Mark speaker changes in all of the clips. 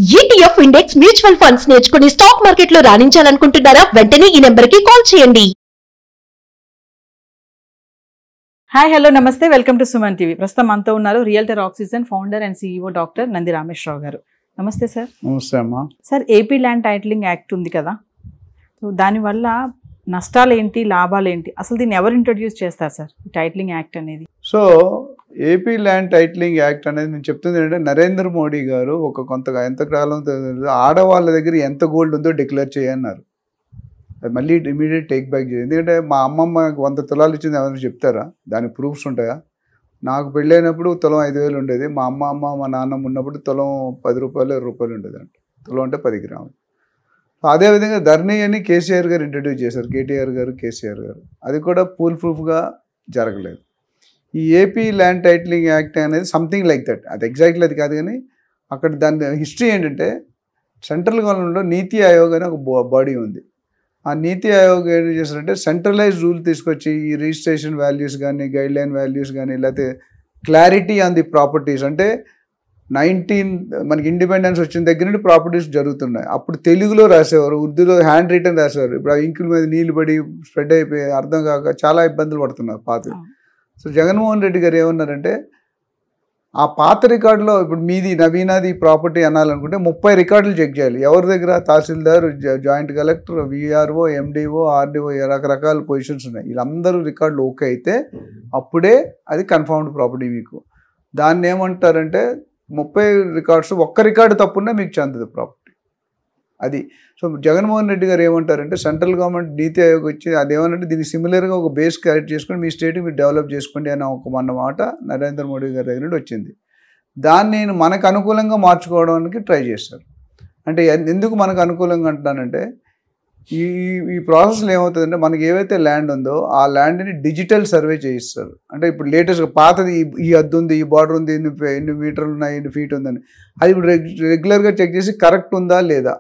Speaker 1: ETF index mutual funds నేర్చుకుని stock market లో రాణించాలనుకుంటున్నారా? వెంటనే ఈ నెంబర్ కి కాల్ చేయండి.
Speaker 2: హాయ్ హలో నమస్తే, వెల్కమ్ టు సుమన్ టీవీ. ప్రస్తుతం మనతో ఉన్నారు realtor oxygen founder and CEO doctor Nandi Rameshwar Rao గారు. నమస్తే సార్.
Speaker 3: నమస్తే అమ్మా.
Speaker 2: Sir, AP land titling act ఉంది కదా, సో దానివల్ల నష్టాలు ఏంటి, లాభాలు ఏంటి, అసలు దీన్ని ఎవరు ఇంట్రొడ్యూస్ చేస్తారు సార్ ఈ టైటిలింగ్ యాక్ట్ అనేది?
Speaker 3: So AP land titling act అనేది నేను చెప్తుంది ఏంటంటే, నరేంద్ర మోడీ గారు ఎంతకాలం ఆడవాళ్ళ దగ్గర ఎంత గోల్డ్ ఉందో డిక్లేర్ చేయన్నారు. అది మళ్ళీ ఇమీడియట్ టేక్ బ్యాక్ చేయండి. ఎందుకంటే మా అమ్మమ్మ 100 తులాలు ఇచ్చింది, ఎవరైనా చెప్తారా? దానికి ప్రూఫ్స్ ఉంటాయా? నాకు పెళ్ళైనప్పుడు తులం 5,000 ఉండేది. మా మా నాన్నమ్మ ఉన్నప్పుడు తులం 10 రూపాయలు 20 రూపాయలు ఉండేది. అంటే తులం అంటే 10 గ్రాములు. అదేవిధంగా ధర్నీ అని కేసీఆర్ గారు ఇంట్రడ్యూస్ చేశారు, కేటీఆర్ గారు, కేసీఆర్ గారు. అది కూడా పూల్ ప్రూఫ్గా జరగలేదు. ఈ ఏపీ ల్యాండ్ టైటిలింగ్ యాక్ట్ అనేది సంథింగ్ లైక్ దట్. అది ఎగ్జాక్ట్లీ అది కాదు, కానీ అక్కడ దాని హిస్టరీ ఏంటంటే, సెంట్రల్ గవర్నమెంట్లో నీతి ఆయోగ్ అని ఒక బాడీ ఉంది. ఆ నీతి ఆయోగ్ ఏం చేస్తారంటే, సెంట్రలైజ్ రూల్ తీసుకొచ్చి ఈ రిజిస్ట్రేషన్ వాల్యూస్ కానీ, గైడ్ లైన్ వాల్యూస్ కానీ, లేకపోతే క్లారిటీ ఆన్ ది ప్రాపర్టీస్. అంటే మనకి ఇండిపెండెన్స్ వచ్చిన దగ్గర నుండి ప్రాపర్టీస్ జరుగుతున్నాయి. అప్పుడు తెలుగులో రాసేవారు, ఉర్దూలో హ్యాండ్ రిటర్న్ రాసేవారు. ఇప్పుడు ఆ ఇంకుల మీద నీళ్ళు పడి స్ప్రెడ్ అయిపోయి అర్థం కాక చాలా ఇబ్బందులు పడుతున్నారు పాత. సో జగన్మోహన్ రెడ్డి గారు ఏమన్నారంటే, ఆ పాత రికార్డులో ఇప్పుడు మీది నవీనాది ప్రాపర్టీ అనాలనుకుంటే 30 రికార్డులు చెక్ చేయాలి. ఎవరి దగ్గర? Tahsildar, joint collector, VRO, MDO, RDO, రకరకాల పొజిషన్స్ ఉన్నాయి. వీళ్ళందరూ రికార్డులు ఓకే అయితే అప్పుడే అది కన్ఫర్మ్డ్ ప్రాపర్టీ మీకు. దాన్ని ఏమంటారంటే, 30 రికార్డ్స్ ఒక్క రికార్డు తప్పున్నా మీకు చెందదు ప్రాపర్టీ. అది. సో జగన్మోహన్ రెడ్డి గారు ఏమంటారంటే, సెంట్రల్ గవర్నమెంట్ నీతి ఆయోగ్ వచ్చి అదేమనంటే, దీన్ని సిమిలర్గా ఒక బేస్ క్రియేట్ చేసుకొని మీ స్టేట్ మీరు డెవలప్ చేసుకోండి అన్న ఒక మాట నరేంద్ర మోడీ గారి దగ్గర నుండి వచ్చింది. దాన్ని మనకు అనుకూలంగా మార్చుకోవడానికి ట్రై చేశారు. అంటే ఎందుకు మనకు అనుకూలంగా అంటున్నానంటే, ఈ ప్రాసెస్లో ఏమవుతుందంటే, మనకి ఏవైతే ల్యాండ్ ఉందో ఆ ల్యాండ్ని డిజిటల్ సర్వే చేయిస్తారు. అంటే ఇప్పుడు లేటెస్ట్గా పాతది ఈ హద్దు ఉంది, ఈ బార్డర్ ఉంది, ఎన్ని మీటర్లు ఉన్నాయి, ఎన్ని ఫీట్ ఉందని, అది ఇప్పుడు రెగ్యులర్గా చెక్ చేసి కరెక్ట్ ఉందా లేదా.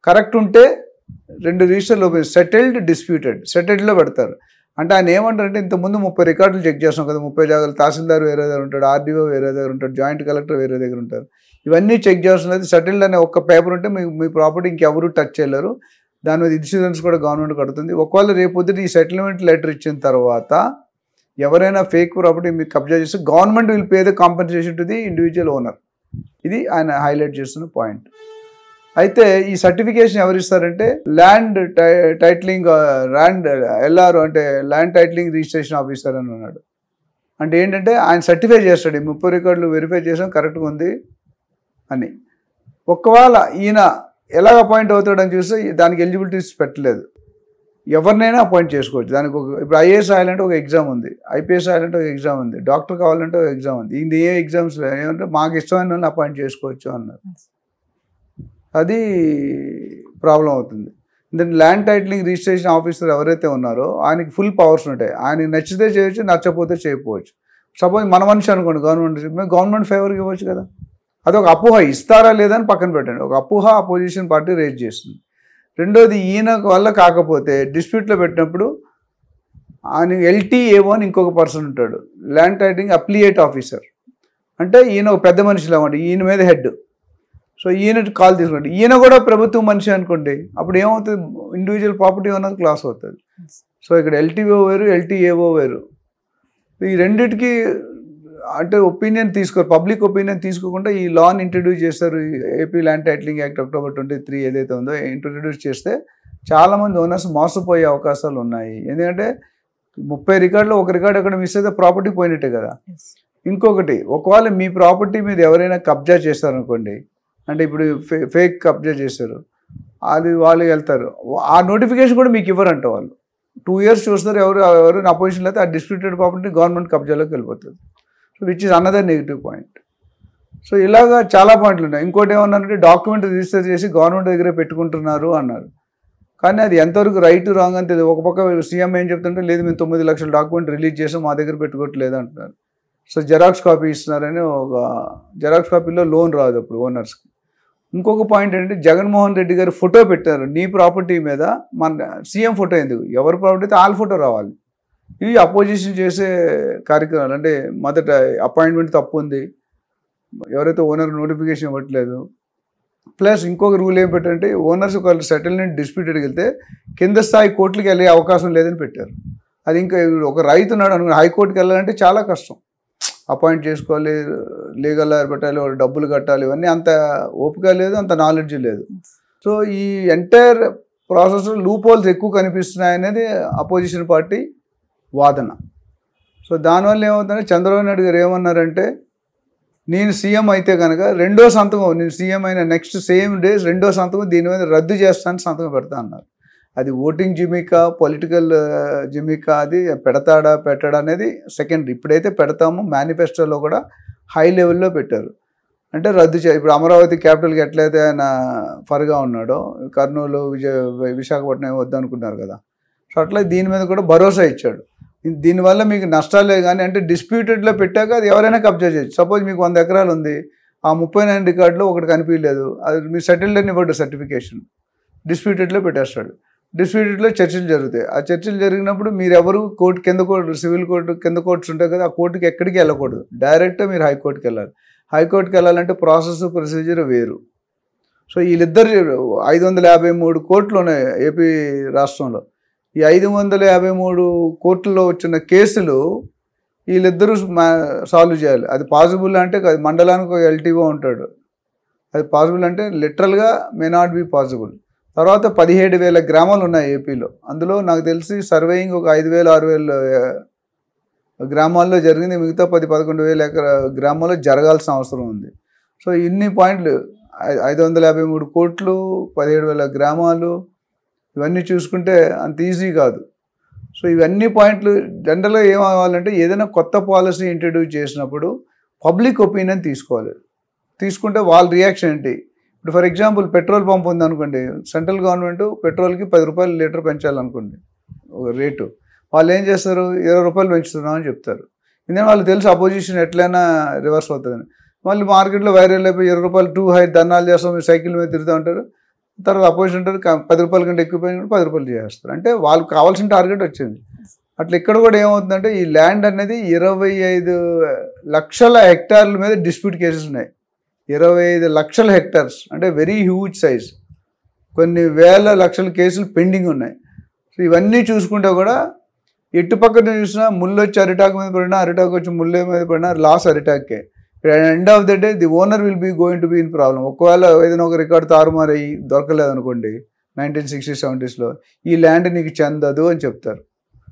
Speaker 3: కరెక్ట్ ఉంటే 2 రిజిస్టర్లు ఓపెన్, సెటిల్డ్, డిస్ప్యూటెడ్. సెటిల్డ్లో పెడతారు. అంటే ఆయన ఏమంటారంటే, ఇంతకుముందు 30 రికార్డులు చెక్ చేస్తాం కదా, 30 జాగాలు. తహసీల్దార్ వేరే దగ్గర ఉంటాడు, RDO వేరే దగ్గర ఉంటాడు, జాయింట్ కలెక్టర్ వేరే దగ్గర ఉంటారు. ఇవన్నీ చెక్ చేయాల్సిన లేదు. సెటిల్డ్ అనే ఒక్క పేపర్ ఉంటే మీ ప్రాపర్టీ ఇంకెవరు టచ్ చేయలేరు. దాని మీద ఇన్సూరెన్స్ కూడా గవర్నమెంట్ కడుతుంది. ఒకవేళ రేపొద్దుట ఈ సెటిల్మెంట్ లెటర్ ఇచ్చిన తర్వాత ఎవరైనా ఫేక్ ప్రాపర్టీ మీకు కబ్జా చేస్తే government will pay the compensation to the individual owner. ఇది ఆయన హైలైట్ చేస్తున్న పాయింట్. అయితే ఈ సర్టిఫికేషన్ ఎవరు ఇస్తారంటే, ల్యాండ్ టైటిలింగ్ LR అంటే ల్యాండ్ టైటిలింగ్ రిజిస్ట్రేషన్ ఆఫీసర్ అని ఉన్నాడు. అంటే ఏంటంటే, ఆయన సర్టిఫై చేస్తాడు, ఈ 30 రికార్డులు వెరిఫై చేసాం కరెక్ట్గా ఉంది అని. ఒకవేళ ఈయన ఎలాగ అపాయింట్ అవుతాడని చూస్తే దానికి ఎలిజిబిలిటీస్ పెట్టలేదు. ఎవరినైనా అపాయింట్ చేసుకోవచ్చు. దానికి ఇప్పుడు IAS రాయాలంటే ఒక ఎగ్జామ్ ఉంది, IPS రాయాలంటే ఒక ఎగ్జామ్ ఉంది, డాక్టర్ కావాలంటే ఒక ఎగ్జామ్ ఉంది. ఇది ఏ ఎగ్జామ్స్ ఏమంటే, మాకు ఇష్టమైన వాళ్ళని అపాయింట్ చేసుకోవచ్చు అన్నారు. అది ప్రాబ్లం అవుతుంది. ఎందుకంటే ల్యాండ్ టైటిలింగ్ రిజిస్ట్రేషన్ ఆఫీసర్ ఎవరైతే ఉన్నారో ఆయనకి ఫుల్ పవర్స్ ఉంటాయి. ఆయనకి నచ్చితే చేయొచ్చు, నచ్చకపోతే చేయకపోవచ్చు. సపోజ్ మన మనిషి అనుకోండి, గవర్నమెంట్ ఫేవర్కి ఇవ్వచ్చు కదా. అదొక అపోహ. ఇస్తారా లేదా అని పక్కన పెట్టండి. ఒక అపోహ అపోజిషన్ పార్టీ రేజ్ చేస్తుంది. రెండోది, ఈయన వల్ల కాకపోతే డిస్ప్యూట్లో పెట్టినప్పుడు ఆయన LTAO అని ఇంకొక పర్సన్ ఉంటాడు, ల్యాండ్ టైటిలింగ్ అప్లియేట్ ఆఫీసర్. అంటే ఈయన ఒక పెద్ద మనిషిలా ఉంటే ఈయన మీద హెడ్. సో ఈయన కాల్ తీసుకోండి. ఈయన కూడా ప్రభుత్వం మనిషి అనుకోండి, అప్పుడు ఏమవుతుంది, ఇండివిజువల్ ప్రాపర్టీ ఓనర్ క్లాస్ అవుతుంది. సో ఇక్కడ LTO వేరు, LTAO వేరు. ఈ రెండింటికి అంటే ఒపీనియన్ తీసుకోరు, పబ్లిక్ ఒపీనియన్ తీసుకోకుండా ఈ లాని ఇంట్రడ్యూస్ చేస్తారు. AP land titling act October 23 ఏదైతే ఉందో ఇంట్రడ్యూస్ చేస్తే చాలామంది ఓనర్స్ మోసపోయే అవకాశాలు ఉన్నాయి. ఎందుకంటే 30 రికార్డులో ఒక రికార్డు ఎక్కడ మిస్ అయితే ప్రాపర్టీ పోయినట్టే కదా. ఇంకొకటి, ఒకవేళ మీ ప్రాపర్టీ మీద ఎవరైనా కబ్జా చేస్తారనుకోండి, అంటే ఇప్పుడు ఫేక్ కబ్జా చేశారు, అది వాళ్ళు వెళ్తారు, ఆ నోటిఫికేషన్ కూడా మీకు ఇవ్వరంట. వాళ్ళు 2 years చూస్తారు, ఎవరు అపోజిషన్ అయితే ఆ డిస్ప్యూటెడ్ ప్రాపర్టీ గవర్నమెంట్ కబ్జాలోకి వెళ్ళిపోతుంది. So which is another negative point. So ఇలాగా చాలా పాయింట్లు ఉన్నాయి. ఇంకోటి ఏమన్నారంటే, డాక్యుమెంట్ రిజిస్టర్ చేసి గవర్నమెంట్ దగ్గరే పెట్టుకుంటున్నారు అన్నారు. కానీ అది ఎంతవరకు రైట్ రాంగ్ అని తెలియదు. ఒక పక్క సీఎం ఏం చెప్తుంటే, లేదు మేము 9 లక్షల డాక్యుమెంట్ రిలీజ్ చేసాం, మా దగ్గర పెట్టుకోవట్లేదు అంటున్నారు. సో జెరాక్స్ కాపీ ఇస్తున్నారని, ఒక జెరాక్స్ కాపీలో లోన్ రాదు అప్పుడు ఓనర్స్కి. ఇంకొక పాయింట్ ఏంటంటే, జగన్మోహన్ రెడ్డి గారు ఫోటో పెట్టారు నీ ప్రాపర్టీ మీద, మన సీఎం ఫోటో ఎందుకు, ఎవరి ప్రాపర్టీ అయితే వాళ్ళ ఫోటో రావాలి. ఇవి అపోజిషన్ చేసే కార్యక్రమాలు. అంటే మొదట అపాయింట్మెంట్ తప్పు ఉంది, ఎవరైతే ఓనర్ నోటిఫికేషన్ ఇవ్వట్లేదు, ప్లస్ ఇంకొక రూల్ ఏం పెట్టారంటే ఓనర్స్ ఒక సెటిల్మెంట్ డిస్ప్యూటెడ్కి వెళ్తే కింద స్థాయి కోర్టుకి వెళ్ళే అవకాశం లేదని పెట్టారు. అది ఇంకా ఒక రైతు ఉన్నాడు అనుకుని హైకోర్టుకి వెళ్ళాలంటే చాలా కష్టం, అపాయింట్ చేసుకోవాలి, లీగల్ పెట్టాలి, డబ్బులు కట్టాలి, ఇవన్నీ అంత ఓపిక లేదు, అంత నాలెడ్జ్ లేదు. సో ఈ ఎంటైర్ ప్రాసెస్ లూప్ హోల్స్ ఎక్కువ కనిపిస్తున్నాయి అనేది అపోజిషన్ పార్టీ వాదన. సో దానివల్ల ఏమవుతుందంటే చంద్రబాబు నాయుడు గారు ఏమన్నారంటే నేను సీఎం అయితే కనుక రెండో సంతకం, నేను సీఎం అయిన నెక్స్ట్ సేమ్ డేస్ రెండో సంతకం దీని మీద రద్దు చేస్తానని సంతకం పెడతా అన్నారు. అది ఓటింగ్ జిమికా, పొలిటికల్ జిమికా, అది పెడతాడా పెట్టడా అనేది సెకండరీ. ఇప్పుడైతే పెడతాము, మేనిఫెస్టోలో కూడా హై లెవెల్లో పెట్టారు. అంటే రద్దు ఇప్పుడు అమరావతి క్యాపిటల్కి ఎట్లయితే ఆయన ఫర్గా ఉన్నాడో, కర్నూలు, విశాఖపట్నం వద్దనుకున్నారు కదా, సో అట్లా దీని మీద కూడా భరోసా ఇచ్చాడు. దీనివల్ల మీకు నష్టాలే కానీ, అంటే డిస్ప్యూటెడ్లో పెట్టాక అది ఎవరైనా కబ్జా చేయొచ్చు. సపోజ్ మీకు 100 ఎకరాలు ఉంది, ఆ 39 రికార్డులో ఒకటి కనిపించలేదు, అది మీరు సెటిల్డ్ అని ఇవ్వడు సర్టిఫికేషన్, డిస్ప్యూటెడ్లో పెట్టేస్తాడు. డిస్ప్యూటెడ్లో చర్చలు జరుగుతాయి. ఆ చర్చలు జరిగినప్పుడు మీరు ఎవరు కోర్టు, కింద కోర్టు, సివిల్ కోర్టు, కింద కోర్ట్స్ ఉంటాయి కదా, ఆ కోర్టుకి ఎక్కడికి వెళ్ళకూడదు, డైరెక్ట్గా మీరు హైకోర్టుకి వెళ్ళాలి. హైకోర్టుకి వెళ్ళాలంటే ప్రాసెస్ ప్రొసీజర్ వేరు. సో వీళ్ళిద్దరు 553 కోర్టులు ఉన్నాయి ఏపీ రాష్ట్రంలో. ఈ 553 కోర్టుల్లో వచ్చిన కేసులు వీళ్ళిద్దరూ సాల్వ్ చేయాలి. అది పాసిబుల్ అంటే మండలానికి ఒక ఎల్టీఓ ఉంటాడు, అది పాసిబుల్ అంటే లిటరల్గా మే నాట్ బి పాసిబుల్. తర్వాత 17,000 గ్రామాలు ఉన్నాయి ఏపీలో. అందులో నాకు తెలిసి సర్వేయింగ్ ఒక 5,000-6,000 గ్రామాల్లో జరిగింది, మిగతా 10,000-11,000 గ్రామాల్లో జరగాల్సిన అవసరం ఉంది. సో ఇన్ని పాయింట్లు, 553 కోట్లు, 17,000 గ్రామాలు, ఇవన్నీ చూసుకుంటే అంత ఈజీ కాదు. సో ఇవన్నీ పాయింట్లు జనరల్గా ఏమవ్వాలంటే ఏదైనా కొత్త పాలసీ ఇంట్రడ్యూస్ చేసినప్పుడు పబ్లిక్ ఒపీనియన్ తీసుకోవాలి. తీసుకుంటే వాళ్ళ రియాక్షన్ ఏంటి. ఇప్పుడు ఫర్ ఎగ్జాంపుల్ పెట్రోల్ పంప్ ఉందనుకోండి, సెంట్రల్ గవర్నమెంట్ పెట్రోల్కి 10 రూపాయలు లీటర్ పెంచాలనుకోండి రేటు, వాళ్ళు ఏం చేస్తారు, 20 రూపాయలు పెంచుతున్నాం అని చెప్తారు. ఎందుకంటే వాళ్ళు తెలుసు అపోజిషన్ ఎట్లయినా రివర్స్ అవుతుందని. మళ్ళీ మార్కెట్లో వైరల్ అయిపోయి 20 రూపాయలు టూ హై ధర్నాలు చేస్తాం, సైకిల్ మీద తిరుగుతూ ఉంటారు. తర్వాత అపోజిషన్ అంటారు 10 రూపాయల కంటే ఎక్కువ పోయిన 10 రూపాయలు చేస్తారు. అంటే వాళ్ళకి కావాల్సిన టార్గెట్ వచ్చింది. అట్లా ఇక్కడ కూడా ఏమవుతుందంటే ఈ ల్యాండ్ అనేది 25 లక్షల హెక్టార్ల మీద డిస్ప్యూట్ కేసెస్ ఉన్నాయి. 25 లక్షల హెక్టార్స్ అంటే వెరీ హ్యూజ్ సైజ్, కొన్ని వేల లక్షల కేసులు పెండింగ్ ఉన్నాయి. సో ఇవన్నీ చూసుకుంటే కూడా ఎటు పక్కన చూసినా ముళ్ళు వచ్చి అరిటాక్ మీద పడినా, అరిటాక్ వచ్చి ముళ్ళ మీద పడినా లాస్ అరిటాక్కే. End of the day the owner will be going to be in problem. ఒకవేళ ఏదైనా ఒక రికార్డు తారుమారు అయ్యి దొరకలేదు అనుకోండి 1960s 70s ఈ ల్యాండ్ నీకు చెందదు అని చెప్తారు.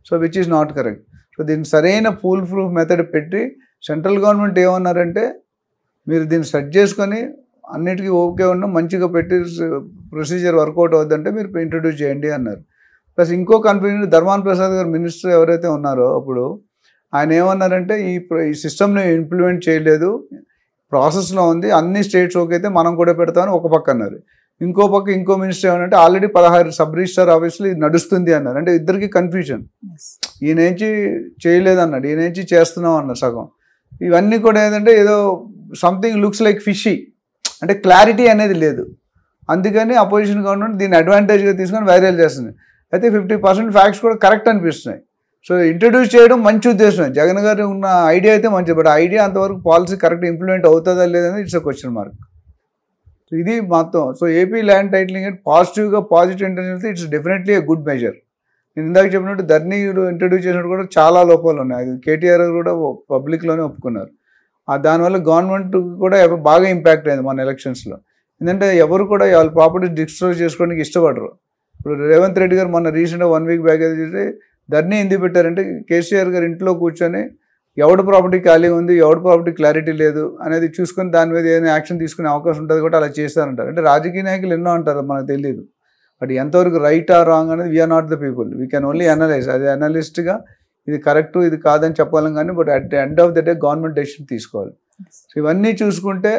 Speaker 3: So which is not correct. So దీన్ని సరైన ఫుల్ ప్రూఫ్ మెథడ్ పెట్టి సెంట్రల్ గవర్నమెంట్ ఏమన్నారంటే మీరు దీన్ని సెట్ చేసుకొని అన్నిటికీ ఓకే ఉన్న మంచిగా పెట్టి ప్రొసీజర్ వర్కౌట్ అవుద్దంటే మీరు ఇంట్రడ్యూస్ చేయండి అన్నారు. ప్లస్ ఇంకో కన్ఫ్యూజన్, ధర్మాన ప్రసాద్ గారు మినిస్టర్ ఎవరైతే ఉన్నారో అప్పుడు ఆయన ఏమన్నారంటే ఈ సిస్టమ్ని ఇంప్లిమెంట్ చేయలేదు, ప్రాసెస్లో ఉంది, అన్ని స్టేట్స్ ఓకే అయితే మనం కూడా పెడతామని ఒక పక్క అన్నారు. ఇంకో పక్క ఇంకో మినిస్టర్ ఏమనంటే ఆల్రెడీ 16 సబ్ రిజిస్టర్ ఆఫీసులు ఇది నడుస్తుంది అన్నారు. అంటే ఇద్దరికి కన్ఫ్యూజన్, ఈయనేంచి చేయలేదు అన్నాడు, ఈయనేంచి చేస్తున్నాం అన్నారు సగం. ఇవన్నీ కూడా ఏంటంటే ఏదో సంథింగ్ లుక్స్ లైక్ ఫిషీ, అంటే క్లారిటీ అనేది లేదు. అందుకని అపోజిషన్ గవర్నమెంట్ దీన్ని అడ్వాంటేజ్గా తీసుకొని వైరల్ చేస్తుంది. అయితే 50% ఫ్యాక్ట్స్ కూడా కరెక్ట్ అనిపిస్తున్నాయి. సో ఇంట్రడ్యూస్ చేయడం మంచి ఉద్దేశమే, జగన్ గారు ఉన్న ఐడియా అయితే మంచిది. బట్ ఐడియా అంతవరకు పాలసీ కరెక్ట్ ఇంప్లిమెంట్ అవుతుందా లేదని it's a question mark. So ఇది మొత్తం. సో ఏపీ ల్యాండ్ టైటిలింగ్ పాజిటివ్గా positive intention it's definitely a good measure. నేను ఇందాక చెప్పినట్టు ధర్నీ ఇంట్రడ్యూస్ చేసినట్టు కూడా చాలా లోపాలు ఉన్నాయి. అది కేటీఆర్ కూడా పబ్లిక్లోనే ఒప్పుకున్నారు. దానివల్ల గవర్నమెంట్ కూడా బాగా ఇంపాక్ట్ అయింది మన ఎలక్షన్స్లో. ఎందుకంటే ఎవరు కూడా వాళ్ళ ప్రాపర్టీ డిస్ట్రాయ్ చేసుకోవడానికి ఇష్టపడరు. ఇప్పుడు రేవంత్ రెడ్డి గారు మొన్న రీసెంట్గా 1 వీక్ బ్యాక్ చేసి ధర్నీ ఎందుకు పెట్టారంటే కేసీఆర్ గారు ఇంట్లో కూర్చొని ఎవడి ప్రాపర్టీ ఖాళీ ఉంది, ఎవడి ప్రాపర్టీ క్లారిటీ లేదు అనేది చూసుకొని దాని మీద ఏదైనా యాక్షన్ తీసుకునే అవకాశం ఉంటుంది కూడా అలా చేస్తారంటారు. అంటే రాజకీయ నాయకులు ఎన్నో అంటారు, మనకు తెలియదు. బట్ ఎంతవరకు రైట్ ఆర్ రాంగ్ అనేది we are not the people, we can only analyse. అది అనలిస్ట్గా ఇది కరెక్ట్ ఇది కాదని చెప్పాలి కానీ, but at the end of the day government decision తీసుకోవాలి. సో ఇవన్నీ చూసుకుంటే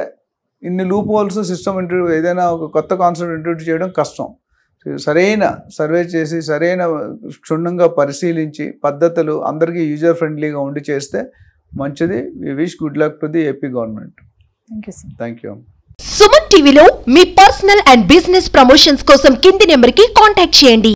Speaker 3: ఇన్ని లూప్ హోల్స్ సిస్టమ్ ఏదైనా ఒక కొత్త కాన్సెప్ట్ ఇంట్రడ్యూస్ చేయడం కష్టం. సరైన సర్వే చేసి సరైన క్షుణ్ణంగా పరిశీలించి పద్ధతులు అందరికీ యూజర్ ఫ్రెండ్లీగా ఉండి చేస్తే మంచిది. We wish good luck to the AP government. Thank you.
Speaker 1: Suman టీవీలో మీ పర్సనల్ అండ్ బిజినెస్ ప్రమోషన్స్ కోసం కింది నెంబర్కి కాంటాక్ట్ చేయండి.